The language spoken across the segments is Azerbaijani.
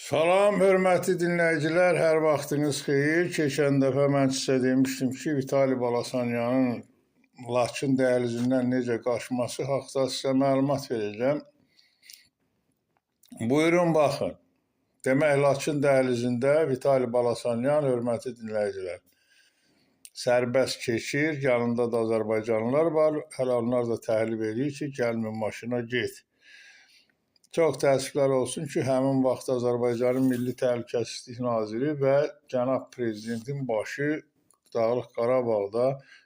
Salam, hörmətli dinləyicilər, hər vaxtınız xeyir. Keçən dəfə mən sizə demişdim ki, Vitali Balasanyanın Laçın dəhlizindən necə qaçması haqda sizə məlumat verəcəm. Buyurun, baxın. Demək, Laçın dəhlizində Vitali Balasanyan, hörmətli dinləyicilər, sərbəst keçir, yanında da Azərbaycanlılar var. Hələ onlar da təhlib edir ki, gəlmin maşına get. Çox təəssüflər olsun ki, həmin vaxt Azərbaycanın Milli Təhlükəsizlik Naziri və cənab prezidentin başı Dağlıq Qarabağda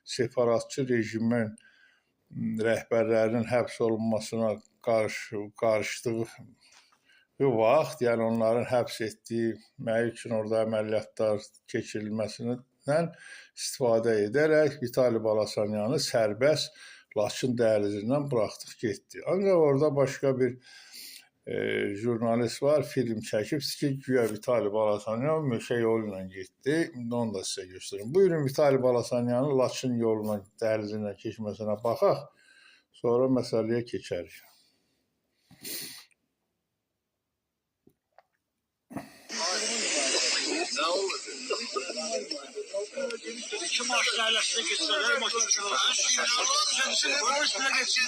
separatçı rejimin rəhbərlərinin həbs olunmasına qarışdığı vaxt, yəni onların həbs etdiyi üçün orada əməliyyatlar keçirilməsindən istifadə edərək Vitali Balasanyanı sərbəst Laçın dəhlizindən buraxdıq getdi. Ancaq orada başqa bir jurnalist var, film çəkib ki, güya Vitali Balasanyan meşə yolu ilə getdi. İndi onu da sizə göstərim. Buyurun, Vitali Balasanyanın Laçın yoluna, dəhlizindən keçməsinə baxaq, sonra məsələyə keçərik. İki maşın ailesine geçsinler, maşın kendisini bunun üstüne geçsin.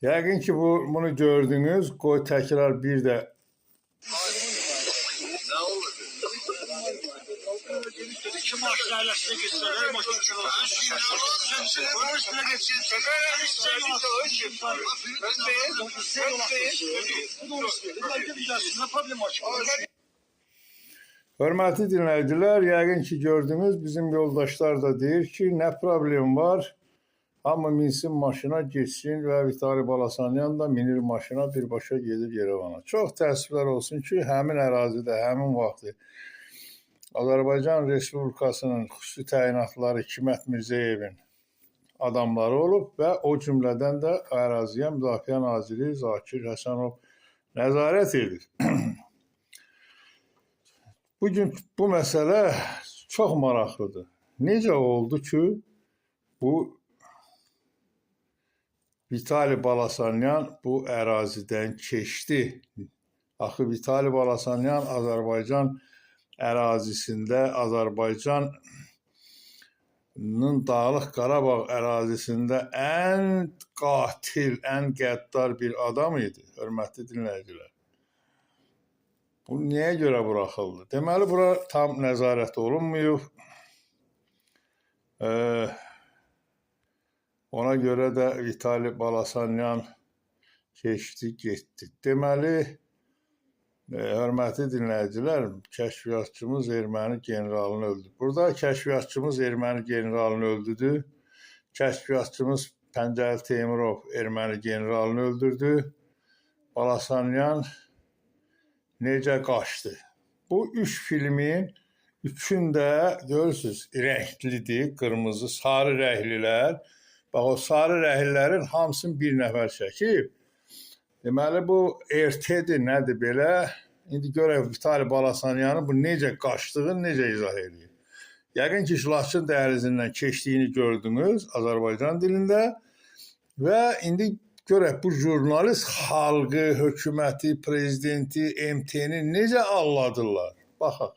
Yəqin ki, bunu gördünüz. Qoy təkrar bir də İki maşın ailesine geçsinler, maşın kendisini bunun üstüne geçsin. Hörmətli dinləyicilər, yəqin ki, gördünüz, bizim yoldaşlar da deyir ki, nə problem var? Hamı minsin maşına geçsin və Vitali Balasanyan da minir maşına, birbaşa gedir Yerevana. Çox təəssüflər olsun ki, həmin ərazidə, həmin vaxtı Azərbaycan Respublikasının xüsusi təyinatları Hikmət Mirzəyevin adamları olub və o cümlədən də əraziyə Müdafiə Naziri Zakir Həsənov nəzarət edir. Bugün bu məsələ çox maraqlıdır. Necə oldu ki, bu Vitali Balasanyan bu ərazidən keçdi? Axı Vitali Balasanyan Azərbaycan ərazisində, Azərbaycanın Dağlıq Qarabağ ərazisində ən qatil, ən qəddar bir adam idi, hörmətli dinləyicilər. Bu niyə görə buraxıldı? Deməli, bura tam nəzarət olunmuyub. Ona görə də Vitali Balasanyan keçdi, getdi. Deməli, hörmətli dinləyicilər, kəşfiyyatçımız erməni generalını öldü. Burada kəşfiyyatçımız erməni generalını öldürdü. Kəşfiyyatçımız Pəncəli Teymurov erməni generalını öldürdü. Balasanyan necə qaçdı? Bu üç filmin üçündə görürsünüz, rənglidir, qırmızı, sarı rənglilər. Bax, o sarı rənglilərin hamısını bir nəfər çəkib. Deməli, bu RT-dir, nədir belə? İndi görək Vitali Balasanyanın bu necə qaçdığını necə izah edir. Yəqin ki, Laçın dəhlizindən keçdiyini gördünüz Azərbaycan dilində və indi görək bu jurnalist xalqı, hökuməti, prezidenti, MT-ni necə alladırlar? Baxaq.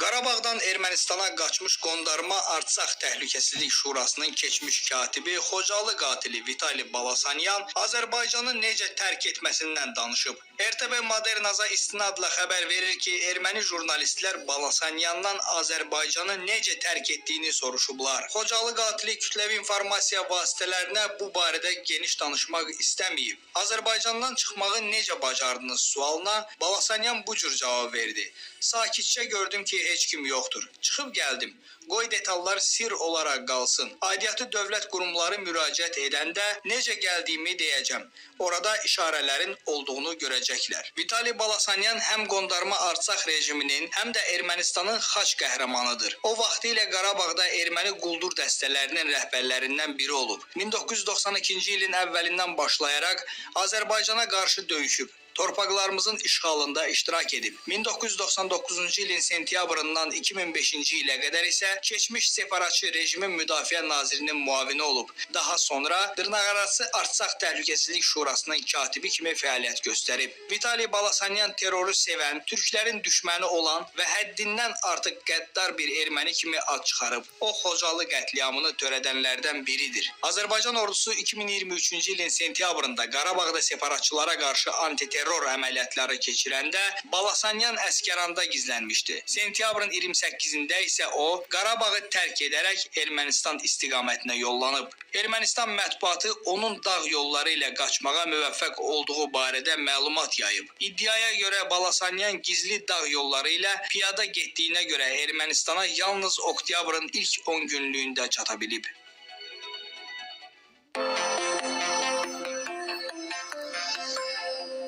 Qarabağdan Ermənistana qaçmış qondarma Artsaq Təhlükəsizlik Şurasının keçmiş katibi, Xocalı qatili Vitali Balasanyan Azərbaycanı necə tərk etməsindən danışıb. RTV Modernaza istinadla xəbər verir ki, erməni jurnalistlər Balasanyandan Azərbaycanı necə tərk etdiyini soruşublar. Xocalı qatili kütləvi informasiya vasitələrinə bu barədə geniş danışmaq istəməyib. Azərbaycandan çıxmağı necə bacardınız sualına Balasanyan bu cür cavab verdi. Sakitcə gördüm ki, heç kim yoxdur. Çıxıb gəldim. Qoy detallar sir olaraq qalsın. Aidiyyatı dövlət qurumları müraciət edəndə necə gəldiyimi deyəcəm. Orada işarələrin olduğunu görəcəklər. Vitali Balasanyan həm qondarma Artsaq rejiminin, həm də Ermənistanın xaç qəhrəmanıdır. O vaxtilə Qarabağda erməni quldur dəstələrinin rəhbərlərindən biri olub. 1992-ci ilin əvvəlindən başlayaraq Azərbaycana qarşı döyüşüb. torpaqlarımızın işğalında iştirak edib. 1999-cu ilin sentyabrından 2005-ci ilə qədər isə keçmiş separatçı rejimin müdafiə nazirinin müavini olub. Daha sonra dırnaqarası Artsaq Təhlükəsizlik Şurasının katibi kimi fəaliyyət göstərib. Vitali Balasanyan terroru sevən, türklərin düşməni olan və həddindən artıq qəddar bir erməni kimi ad çıxarıb. O, Xocalı qətliamını törədənlərdən biridir. Azərbaycan ordusu 2023-cü ilin sentyabrında Qarabağda separatçılara qarşı antiterror əməliyyatları keçirəndə Balasanyan Əsgəranda gizlənmişdi. Sentyabrın 28-də isə o, Qarabağı tərk edərək Ermənistan istiqamətinə yollanıb. Ermənistan mətbuatı onun dağ yolları ilə qaçmağa müvəffəq olduğu barədə məlumat yayıb. İddiaya görə Balasanyan gizli dağ yolları ilə piyada getdiyinə görə Ermənistana yalnız oktyabrın ilk 10 günlüyündə çata bilib.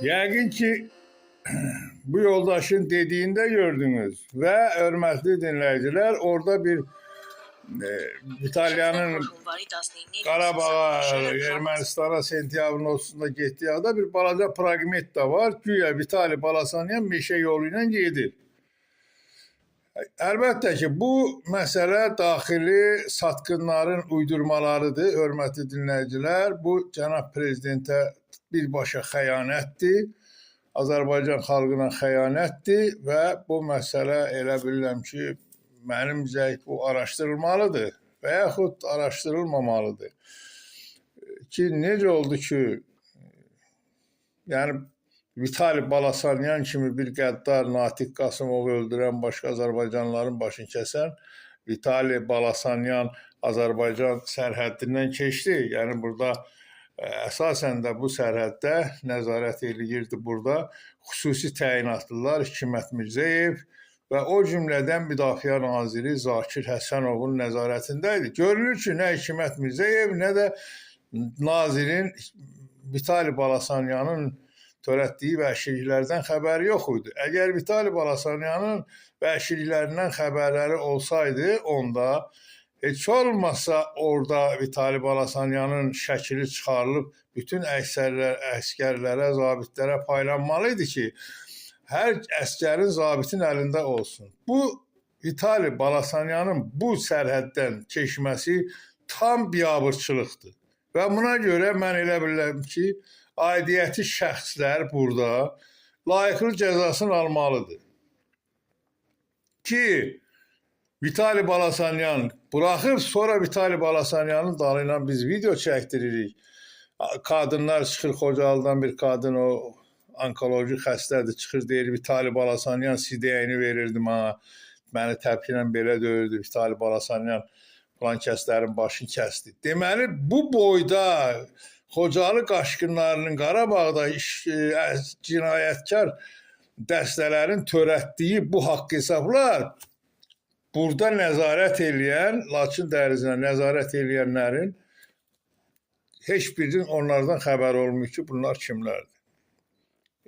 Yəqin ki, bu yoldaşın dediğinde gördünüz ve hörmətli dinləyicilər, orada bir İtalyanın Qarabağa, Ermənistana sentyabrın 30'da getdiyi ada bir balaca fragment da var. Güya Vitali Balasanyan meşə yolu ilə gedir. Əlbəttə ki, bu məsələ daxili satqınların uydurmalarıdır, hörmətli dinləyicilər. Bu, cənab prezidentə birbaşa xəyanətdir. Azərbaycan xalqına xəyanətdir və bu məsələ elə bilirəm ki, mənimcə bu araşdırılmalıdır və yaxud araşdırılmamalıdır. Ki, necə oldu ki, yəni Vitali Balasanyan kimi bir qəddar Natiq Qasımovu öldürən başqa Azərbaycanlıların başını kəsən Vitali Balasanyan Azərbaycan sərhəddindən keçdi. Yəni burada əsasən də bu sərhəddə nəzarət eləyirdi burada xüsusi təyinatlılar Hikmət Mirzəyev və o cümlədən Müdafiə Naziri Zakir Həsənovun nəzarətində idi. Görülür ki, nə Hikmət Mirzəyev, nə də nazirin Vitali Balasanyanın törətdiyi vəhşiliklərdən xəbəri yox idi. Əgər Vitali Balasanyanın vəhşiliklərindən xəbərləri olsaydı, onda heç olmasa orada Vitali Balasanyanın şəkili çıxarılıb bütün əskərlərə, zabitlərə paylanmalıydı ki, hər əskərin, zabitin əlində olsun. Bu Vitali Balasanyanın bu sərhəddən keçməsi tam biabırçılıqdır. Və buna görə mən elə bilirəm ki, aidiyyəti şəxslər burada layiqli cəzasını almalıdır. Ki, Vitali Balasanyan buraxıb, sonra Vitali Balasanyanın dalıyla biz video çəkdiririk. Kadınlar çıxır, Xocalıdan bir kadın, o onkoloji xəstədir, çıxır, deyir, Vitali Balasanyan sidəyini verirdi mənə, məni təpkillə belə döyürdü, Vitali Balasanyan falan kəslərin başını kəsdi. Deməli, bu boyda Xocalı qaşqınlarının Qarabağda cinayətkar dəstələrin törətdiyi bu haqq hesablar burada nəzarət eləyən, Laçın dəhlizinə nəzarət eləyənlərin heç birinin onlardan xəbər olmuyor ki, bunlar kimlərdir.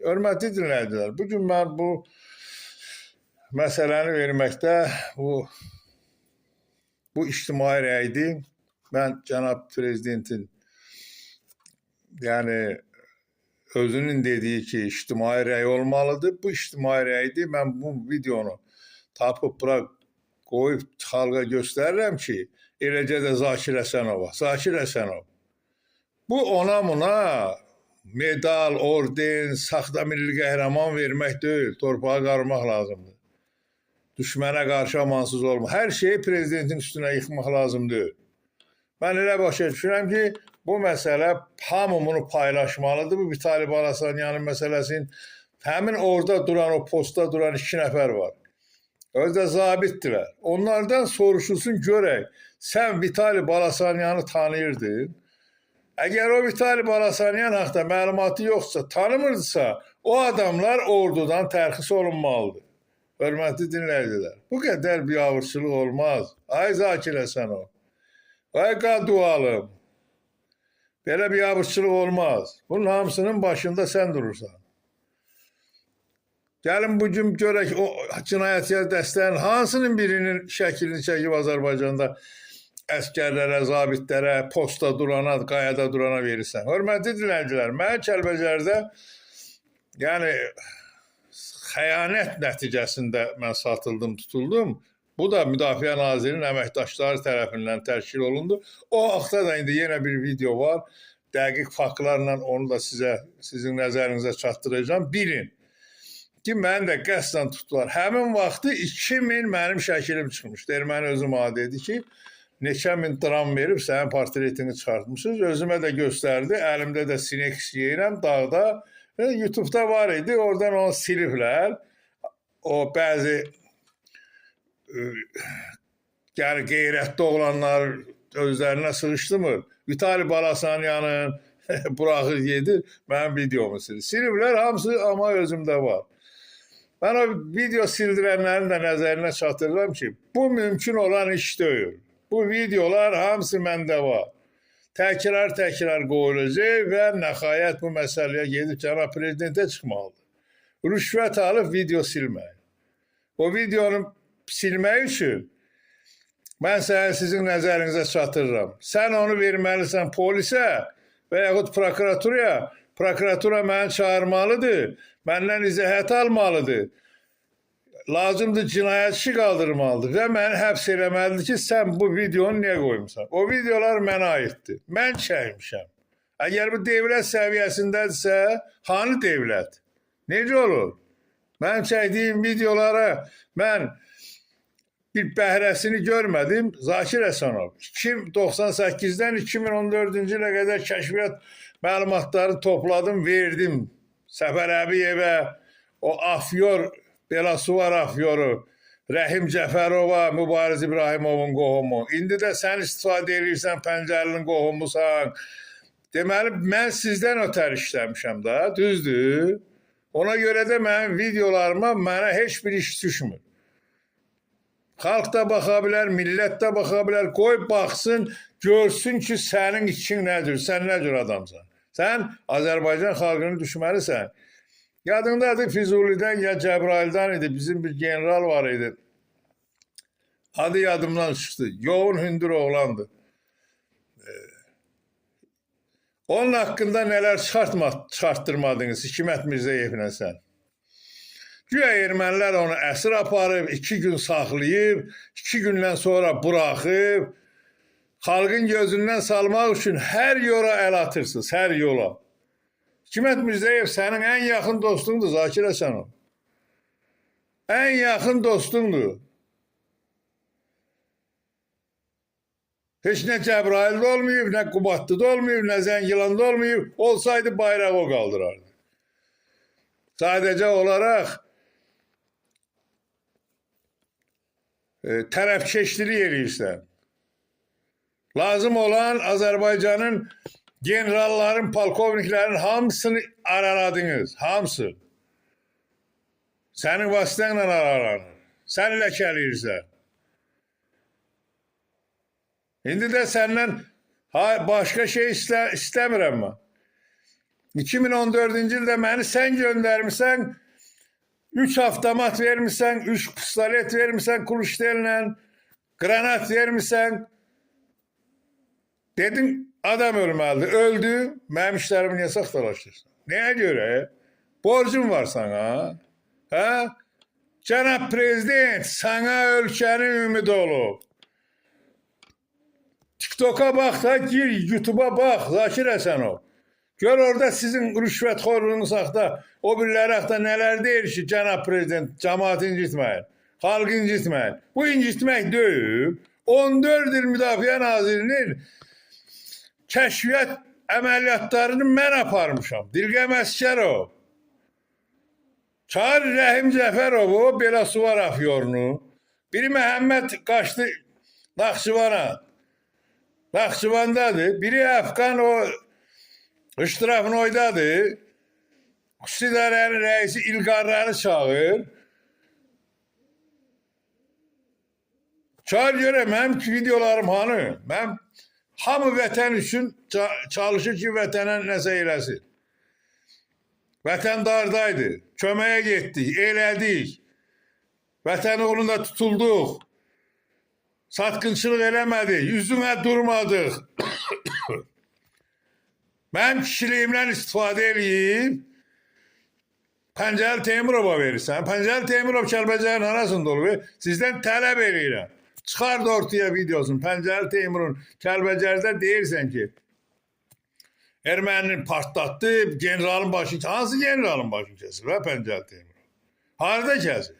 Hörmətli dinləyicilər, bugün mən bu məsələni verməkdə, bu ictimai rəydir. Mən cənab prezidentin yəni özünün dediyi ki, ictimai rəy olmalıdır. Bu ictimai rəydir. Mən bu videonu tapıb bura qoyub xalqa göstərirəm ki, eləcə də Zakir Həsənova. Zakir Həsənov. Bu ona medal, orden, saxta milli qəhrəman vermək deyil, torpağa qarmaq lazımdır. Düşmənə qarşı amansız olmaq. Hər şeyi prezidentin üstünə yıxmaq lazım deyil. Mən elə başa düşürəm ki, bu məsələ hamı bunu paylaşmalıdır. Bu Vitali Balasanyanın məsələsinin həmin orada duran, o postda duran 2 nəfər var. Özdə zabitdirlər. Onlardan soruşulsun görək, sən Vitali Balasanyanı tanıyırdın. Əgər o Vitali Balasanyan haqqında məlumatı yoxsa, tanımırdısa, o adamlar ordudan tərxis olunmalıdır. Hörmətli dinləyicilər, bu qədər biabırçılıq olmaz. Ay Zakir Həsənov, ay Qadualım, belə biabırçılıq olmaz. Bunun hamısının başında sən durursan. Gəlin bugün görək o cinayətkar dəstələrin hansının birinin şəklini çəkib Azərbaycanda əskərlərə, zabitlərə, posta durana, qayada durana verirsən. Hörmətli dinləyicilər, mən Kəlbəcərdə yəni xəyanət nəticəsində mən satıldım, tutuldum. Bu da Müdafiə Nazirinin əməkdaşları tərəfindən təşkil olundu. O haqda da indi yenə bir video var. Dəqiq faktlarla onu da sizin nəzərinizə çatdıracağım. Bilin ki, məni də qəsdən tutdular. Həmin vaxtı 2000 mənim şəkilim çıxmışdı. Erməni özü mənə dedi ki, neçə min dram verib sənin portretini çıxartmışsınız. Özümə də göstərdi. Əlimdə də Sinex yeyirəm dağda. YouTube'da var idi. Oradan onu siliblər. O bəzi yəni qeyrətli oğlanlar özlərinə sığışdırmır. Vitali Balasanyanın buraxır gedir. Mənim videomu silir. Siliblər hamısı ama özümdə var. Ben o video sildirənlərin də nəzərinə çatdırıram ki, bu mümkün olan iş deyil. Bu videolar hamısı məndə var. Təkrar qoyulacaq və nəhayət bu məsələyə gedib cənab prezidentə çıxmalıdır. Rüşvət alıb video silmək. O videonu silmək üçün mən sizin nəzərinizə çatdırıram. Sən onu verməlisən polisə və yaxud prokuraturaya. Prokuratura məni çağırmalıdır. Məndən izahat almalıdır. Lazımdır cinayət işi qaldırmalıdır və məni həbs eləməlidir ki, sən bu videonu niyə qoymuşsan? O videolar mənə aiddir. Mən çəkmişəm. Əgər bu devlət səviyyəsindədirsə, hanı devlət? Necə olur? Mənim çəkdiyim videolara mən bir bəhrəsini görmədim. Zakir Həsənov 98-dən 2014-cü ilə qədər kəşfiyyat məlumatları topladım, verdim. Səfər Əbiyevə, o Afyor, Belasuvar Afyoru, Rəhim Cəfərova, Mübariz İbrahimovun qohumu. İndi də sən istifadə edirsən, Pəncərlinin qohumusan. Deməli, mən sizdən ötər işləmişəm da, düzdür. Ona görə də mənim videolarıma mənə heç bir iş düşmür. Xalq da baxa bilər, millət də baxa bilər, qoy baxsın, görsün ki, sənin için nədir, sən nə cür adamsan. Sən Azərbaycan xalqını düşməlisən. Yadındadır Füzulidən ya Cəbraildən idi, bizim bir general var idi. Adı yadımdan çıxdı, yoğun hündür oğlandı. Onun haqqında nələr çıxartdırmadınız Hikmət Mirzəyevlə sən. Güya ermənilər onu əsir aparıb, 2 gün saxlayıb, 2 gündən sonra buraxıb, xalqın gözündən salmaq üçün hər yola əl atırsınız, hər yola. Hikmət Mirzəyev sənin ən yaxın dostundur, Zakir Həsənov. Ən yaxın dostundur. Heç nə Cəbraildə olmayıb, nə Qubadlıda olmayıb, nə Zəngilanda olmayıb, olsaydı bayrağı o qaldırardı. Sadəcə olaraq tərəfkeşlilik edirsən. Lazım olan Azərbaycanın generalların, polkovniklərin hamısını araladınız, hamısı. Sənin vasitənlə aralanır. Sən ləkələyirsən. İndi də səndən başqa şey istəmirəm mən. 2014-cü ildə məni sən göndərmişsən, 3 avtomat vermişsən, 3 pistolet vermişsən Kuluşdellə, granat vermişsən. Dedin, adam ölməlidir. Öldü, mənim işlərimi niyə saxtalaşdırırsan? Nəyə görə? Borcum var sana. Hə? Cənab Prezident, sana ölkənin ümidi olub. TikTok'a bax da, gir, YouTube'a bax, Zakir Həsənov. Gör orada sizin rüşvətxorluğunuz haqda, o biriləri haqda nələr deyir ki, Cənab Prezident, cəmaat incitməyin, xalq incitməyin. Bu incitmək deyil. 14 il Müdafiə Nazirinin kəşfiyyat əməliyyatlarını mən aparmışam. Dilqəm Əskərov. Çağır Rəhim Cəfərovu, Belasuvar Afyorunu. Biri Məhəmməd qaçdı Naxçıvana. Naxçıvandadır. Biri Əfqan o İştirafnoydadır. Xüsusi İdarənin rəisi İlqarları çağır. Çağır görə mənim videolarım hanı? Mən hamı vətən üçün çalışır ki, vətənə nəsə eləsin. Vətən dardaydı. Köməyə getdik, elədik. Vətən uğrunda tutulduq. Satqınçılıq eləmədik, üzünə durmadıq. Mənim kişiliyimdən istifadə edib, Pəncəli Teymurova verirsən. Pəncəli Teymurov Kəlbəcərin arasında olub. Sizdən tələb edirəm. Çıxar da ortaya videosunu. Pəncəli Teymurun Kəlbəcərdə deyirsən ki, erməninin partlatdı, generalın başını, hansı generalın başını kəsir və Pəncəli Teymurov? Harada kəsir?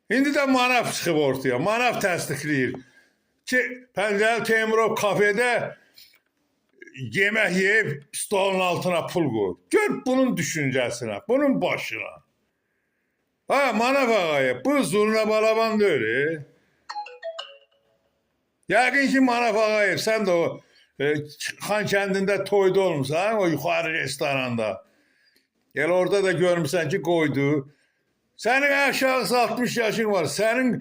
İndi də Manaf çıxıb ortaya. Manaf təsdiqləyir ki, Pəncəli Teymurov kafedə yemək yeyib stolun altına pul qoyub. Gör bunun düşüncəsinə, bunun başına. Ha, Manaf ağayı, bu zurna balaban deyil. Yəqin ki, Manaf ağayı, sən də o Xan kəndində toyda olmuşsan, o yuxarı restoranda. Elə orada da görmüşsən ki, qoydu. Sənin aşağısı 60 yaşın var. Sənin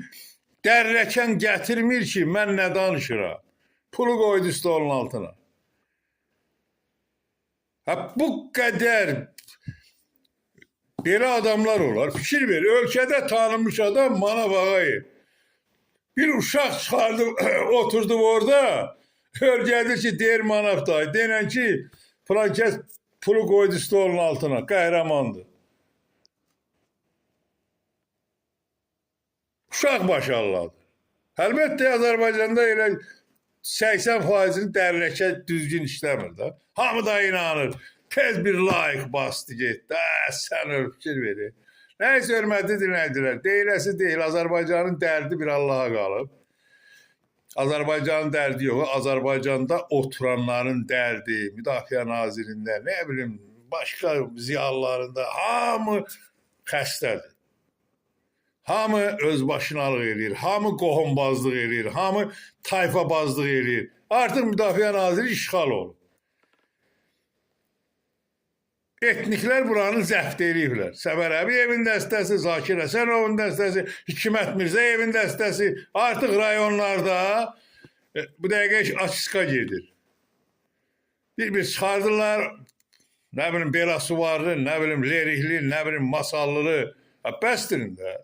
dərrəkən gətirmir ki, mən nə danışıram. Pulu qoydu stolun altına. Ha, bu qədər belə adamlar olar. Fikir ver, ölkədə tanınmış adam Manaf ağayı. Bir uşaq çıxardı, oturdu orada. Ölkədir ki, deyir Manaf dayı. Denən ki, plankət pulu qoydu stolun altına. Qəhrəmandır. Uşaq başı Allahdır. Əlbəttə, Azərbaycanda elə 80%'ni dərrəkə düzgün işləmir də. Hamı da inanır. Tez bir like bastı getdi. Sən öl fikir verir. Nəysə hörmətli dinləyicilər. Deyiləsi deyil. Azərbaycanın dərdi bir Allaha qalıb. Azərbaycanın dərdi yox. Azərbaycanda oturanların dərdi, Müdafiə Nazirində, nə bilim, başqa ziyalılarında hamı xəstədir. Hamı özbaşınalıq edir, hamı qohumbazlıq edir, hamı tayfabazlıq edir. Artıq Müdafiə Naziri işğal olub. Etniklər buranı zəbt ediblər. Səfər Əbiyevin dəstəsi, Zakir Əsənovun dəstəsi, Hikmət Mirzəyevin dəstəsi artıq rayonlarda bu dəqiqə açıska gedir. Bir çıxardırlar, nə bilim Belasuvarlı, nə bilim Lerikli, nə bilim Masallılı. Bəsdirin də.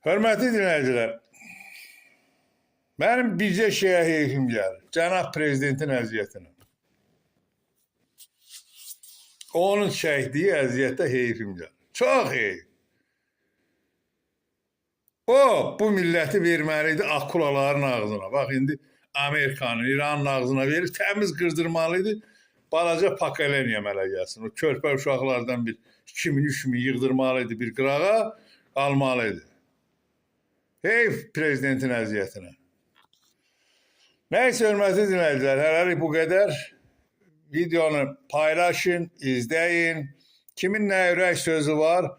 Hörmətli dinləyicilər, mənim bircə şeyə heyfim gəlir. Cənab Prezidentin əziyyətinə. Onun çəkdiyi əziyyətə heyfim gəlir. Çox heyf. O, bu milləti verməliydi akulaların ağzına. Bax, indi Amerikanın, İranın ağzına verir, təmiz qırdırmalıydı. Balaca Pakaleniya mələ gəlsin. O körpə uşaqlardan bir 2000-3000 yığdırmalıydı bir qırağa, almalıydı. Heyf Prezidentin əziyyətinə. Nəysə, hörmətli dinləyicilər, hələlik bu qədər. Videonu paylaşın, izləyin. Kimin nə ürək sözü var,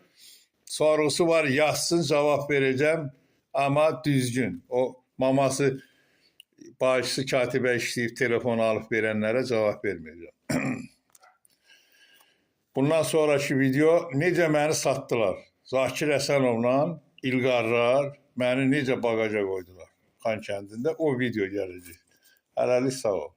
sorğusu var, yazsın, cavab verəcəm. Amma düzgün. O maması, bağışçı katibə işləyib telefonu alıb verənlərə cavab verməyəcəm. Bundan sonraki video necə məni satdılar. Zakir Əsənovla İlqarlar məni necə bagaja qoydular Xan kəndində, o video gələcək. Hələlik sağ ol.